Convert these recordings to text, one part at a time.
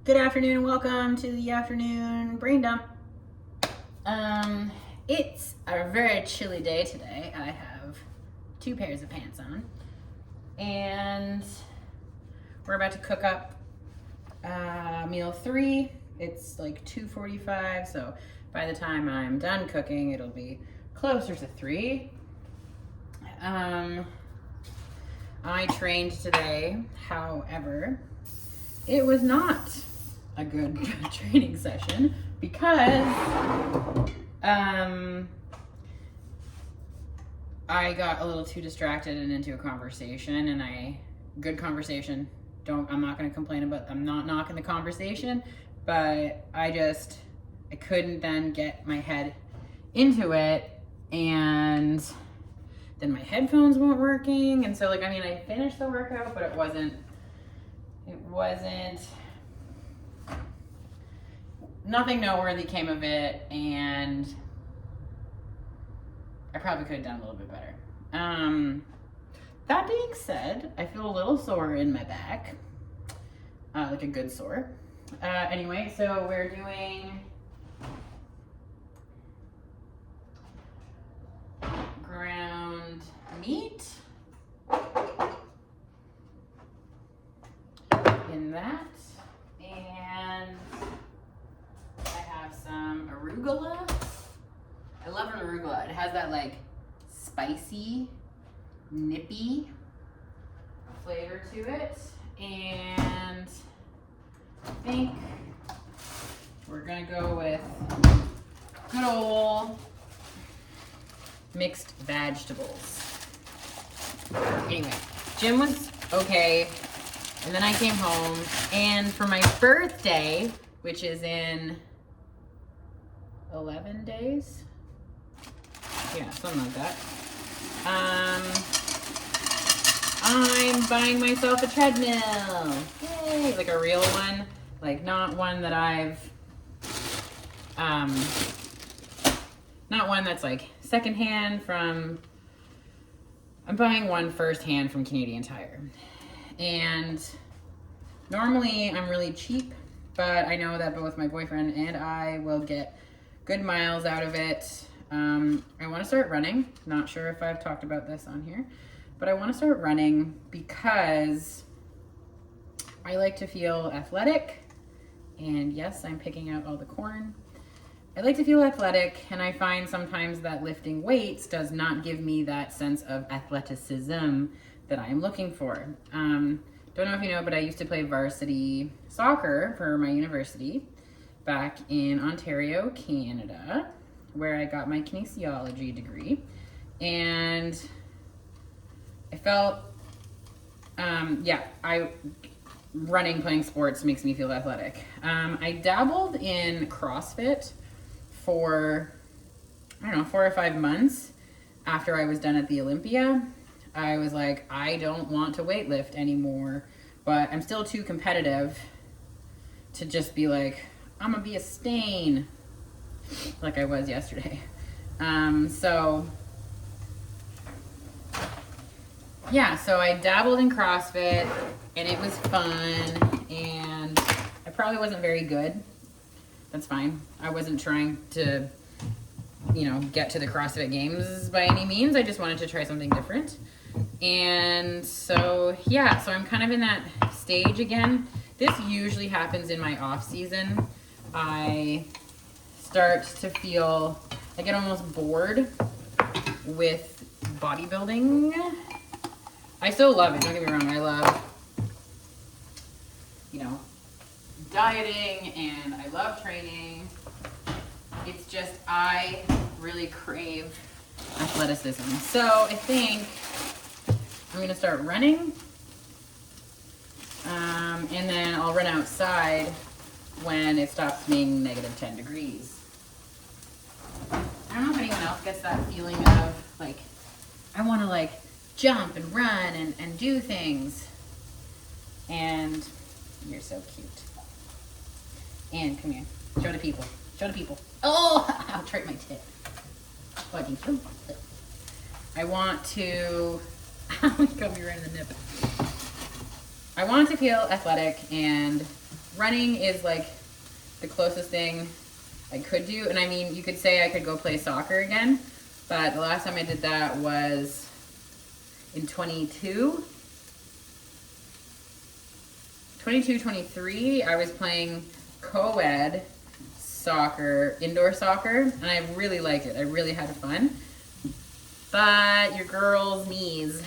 Good afternoon and welcome to the afternoon brain dump. It's a very chilly day today. I have 2 pairs of pants on and we're about to cook up meal 3. It's like 2:45, so by the time I'm done cooking, it'll be closer to 3. I trained today, however, it was not a good training session because I got a little too distracted and into a conversation, and good conversation. I'm not going to complain about, I'm not knocking the conversation, but I couldn't then get my head into it, and then my headphones weren't working, and so I finished the workout, but it wasn't, nothing noteworthy came of it, and I probably could have done a little bit better. That being said, I feel a little sore in my back, like a good sore. Anyway, so we're doing ground meat in that, and I have some arugula. I love arugula. It has that like spicy, nippy flavor to it, and I think we're gonna go with good old mixed vegetables. Anyway, gym was okay, and then I came home, and for my birthday, which is in 11 days, yeah, something like that, I'm buying myself a treadmill. Yay! Like a real one, like not one that not one that's like secondhand from, I'm buying one firsthand from Canadian Tire. And normally I'm really cheap, but I know that both my boyfriend and I will get good miles out of it. I want to start running. Not sure if I've talked about this on here, but I want to start running because I like to feel athletic. And yes, I'm picking out all the corn. I like to feel athletic, and I find sometimes that lifting weights does not give me that sense of athleticism that I'm looking for. Don't know if you know, but I used to play varsity soccer for my university back in Ontario, Canada, where I got my kinesiology degree. And I felt, running, playing sports makes me feel athletic. I dabbled in CrossFit for, 4 or 5 months after I was done at the Olympia. I was like, I don't want to weightlift anymore, but I'm still too competitive to just be like, I'm gonna be a stain like I was yesterday. So I dabbled in CrossFit, and it was fun, and I probably wasn't very good. That's fine. I wasn't trying to, get to the CrossFit Games by any means. I just wanted to try something different. And so I'm kind of in that stage again. This usually happens in my off season. I start to feel, I get almost bored with bodybuilding. I still love it, don't get me wrong. I love, dieting, and I love training. It's just, I really crave athleticism. So I think I'm gonna start running, and then I'll run outside when it stops being negative 10 degrees. I don't know if anyone else gets that feeling of like, I want to jump and run and do things. And you're so cute. And come here, show the people. Oh, I'll trip my tip. Oh, thank you. I want to, got me right in the nip. I want to feel athletic and running is like the closest thing I could do. And I mean, you could say I could go play soccer again, but the last time I did that was in 22, 23. I was playing co-ed soccer, indoor soccer, and I really liked it. I really had fun. But your girl's knees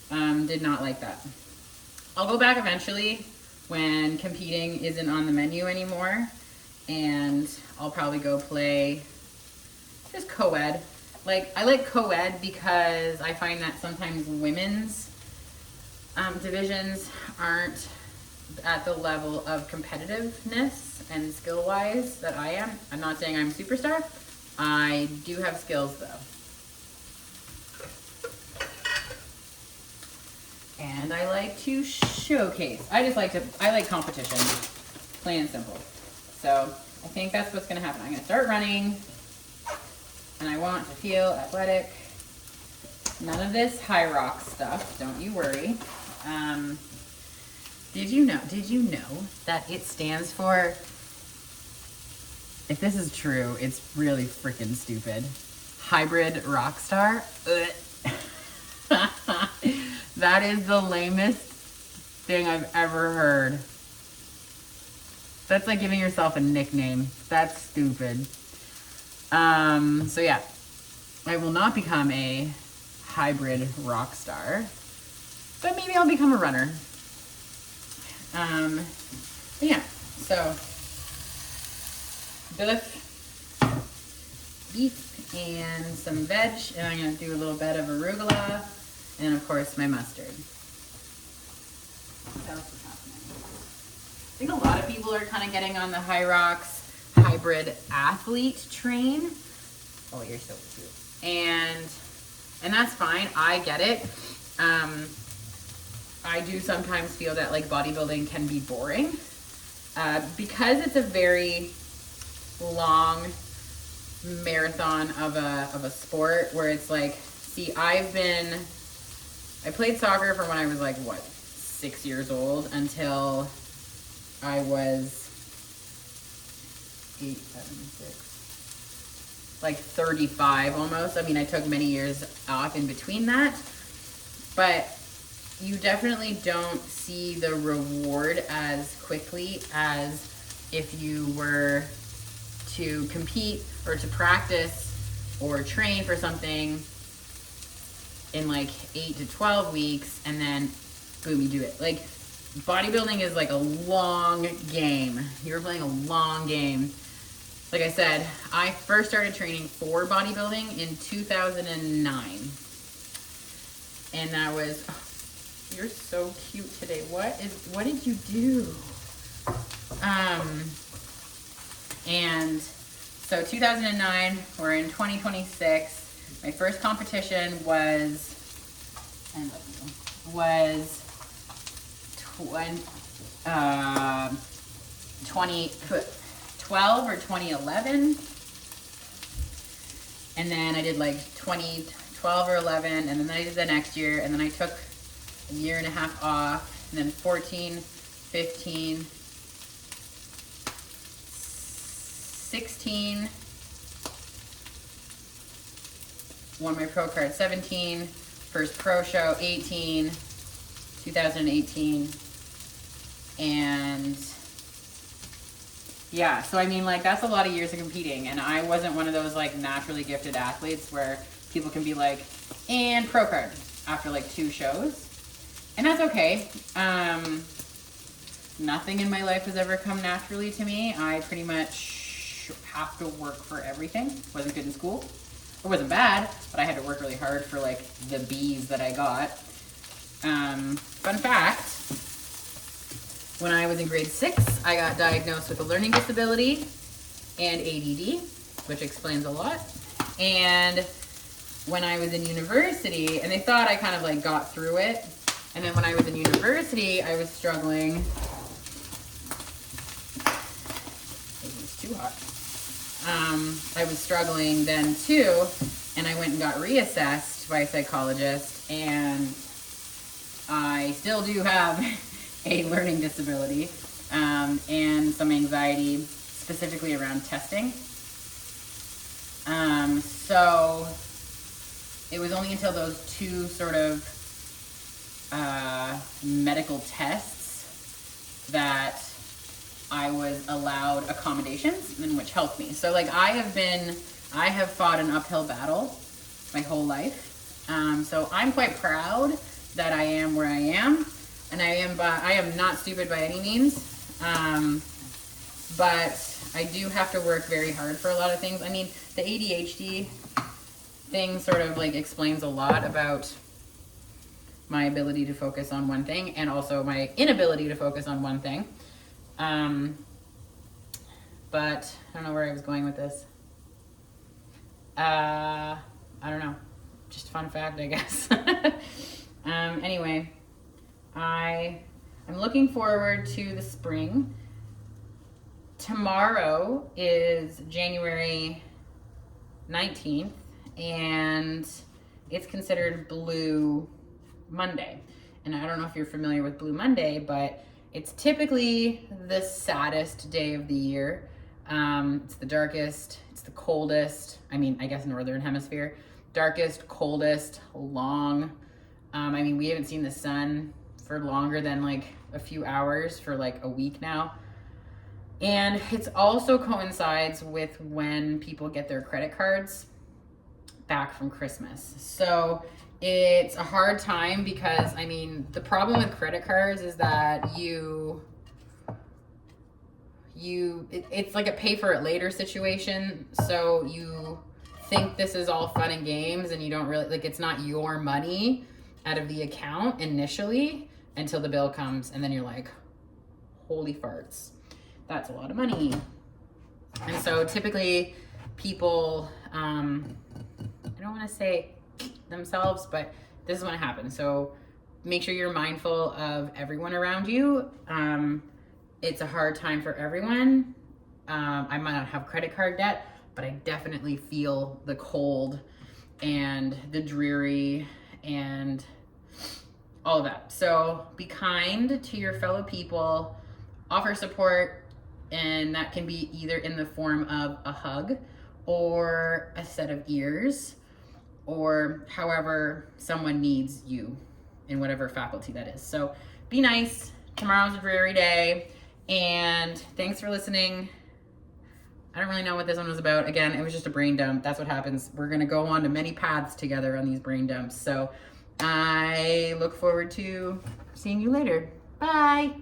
did not like that. I'll go back eventually when competing isn't on the menu anymore, and I'll probably go play just co-ed. Like, I like co-ed because I find that sometimes women's divisions aren't at the level of competitiveness and skill-wise that I am. I'm not saying I'm a superstar. I do have skills though. And I like to showcase. I like competition, plain and simple. So I think that's what's gonna happen. I'm gonna start running, and I want to feel athletic. None of this high rock stuff, don't you worry. Did you know that it stands for, if this is true, it's really freaking stupid, hybrid rock star? That is the lamest thing I've ever heard. That's like giving yourself a nickname. That's stupid. So yeah, I will not become a hybrid rock star, but maybe I'll become a runner. But yeah, so beef and some veg, and I'm gonna do a little bit of arugula, and of course my mustard. What else is happening? I think a lot of people are kind of getting on the High Rocks hybrid athlete train. Oh, you're so cute. And that's fine. I get it. I do sometimes feel that like bodybuilding can be boring because it's a very long marathon of a sport where it's like, see, I played soccer from when I was like, what, 6 years old until I was 35 almost. I mean, I took many years off in between that, but you definitely don't see the reward as quickly as if you were to compete or to practice or train for something in like 8 to 12 weeks and then boom, you do it. Like, bodybuilding is like a long game. You're playing a long game. Like I said, I first started training for bodybuilding in 2009. And that was, oh, you're so cute today. What did you do? And so 2009, we're in 2026. My first competition was, I love you, was 2012 or 2011. And then I did like 2012 or 11, and then I did the next year, and then I took a year and a half off, and then 14, 15, 16, won my pro card 17, first pro show 18, 2018, and yeah, so I mean, like, that's a lot of years of competing, and I wasn't one of those like naturally gifted athletes where people can be like, and pro card after like 2 shows, and that's okay. Nothing in my life has ever come naturally to me. I pretty much have to work for everything. Wasn't good in school. It wasn't bad, but I had to work really hard for like the B's that I got. Fun fact, when I was in grade 6, I got diagnosed with a learning disability and ADD, which explains a lot. And when I was in university, and they thought I kind of like got through it. And then when I was in university, I was struggling. It was too hot. I was struggling then too, and I went and got reassessed by a psychologist, and I still do have a learning disability. and some anxiety specifically around testing. So it was only until those two sort of medical tests that I was allowed accommodations, and which helped me. So like I have fought an uphill battle my whole life. So I'm quite proud that I am where I am, and I am not stupid by any means. But I do have to work very hard for a lot of things. I mean, the ADHD thing sort of like explains a lot about my ability to focus on one thing and also my inability to focus on one thing. But I don't know where I was going with this. I don't know. Just a fun fact, I guess. Anyway, I'm looking forward to the spring. Tomorrow is January 19th, and it's considered Blue Monday. And I don't know if you're familiar with Blue Monday, but it's typically the saddest day of the year. It's the darkest, it's the coldest, I mean, I guess Northern Hemisphere, darkest, coldest, long. I mean, we haven't seen the sun for longer than like a few hours for like a week now. And it also coincides with when people get their credit cards back from Christmas. So it's a hard time because, I mean, the problem with credit cards is that it's like a pay for it later situation. So you think this is all fun and games, and you don't really, like, it's not your money out of the account initially until the bill comes, and then you're like, holy farts, that's a lot of money. And so typically people, I don't want to say themselves, but this is when it happens. So make sure you're mindful of everyone around you. It's a hard time for everyone. I might not have credit card debt, but I definitely feel the cold and the dreary and all of that. So be kind to your fellow people, offer support, and that can be either in the form of a hug or a set of ears, or however someone needs you in whatever faculty that is. So be nice. Tomorrow's a dreary day, and thanks for listening. I don't really know what this one was about. Again, it was just a brain dump. That's what happens. We're gonna go on to many paths together on these brain dumps. So I look forward to seeing you later. Bye.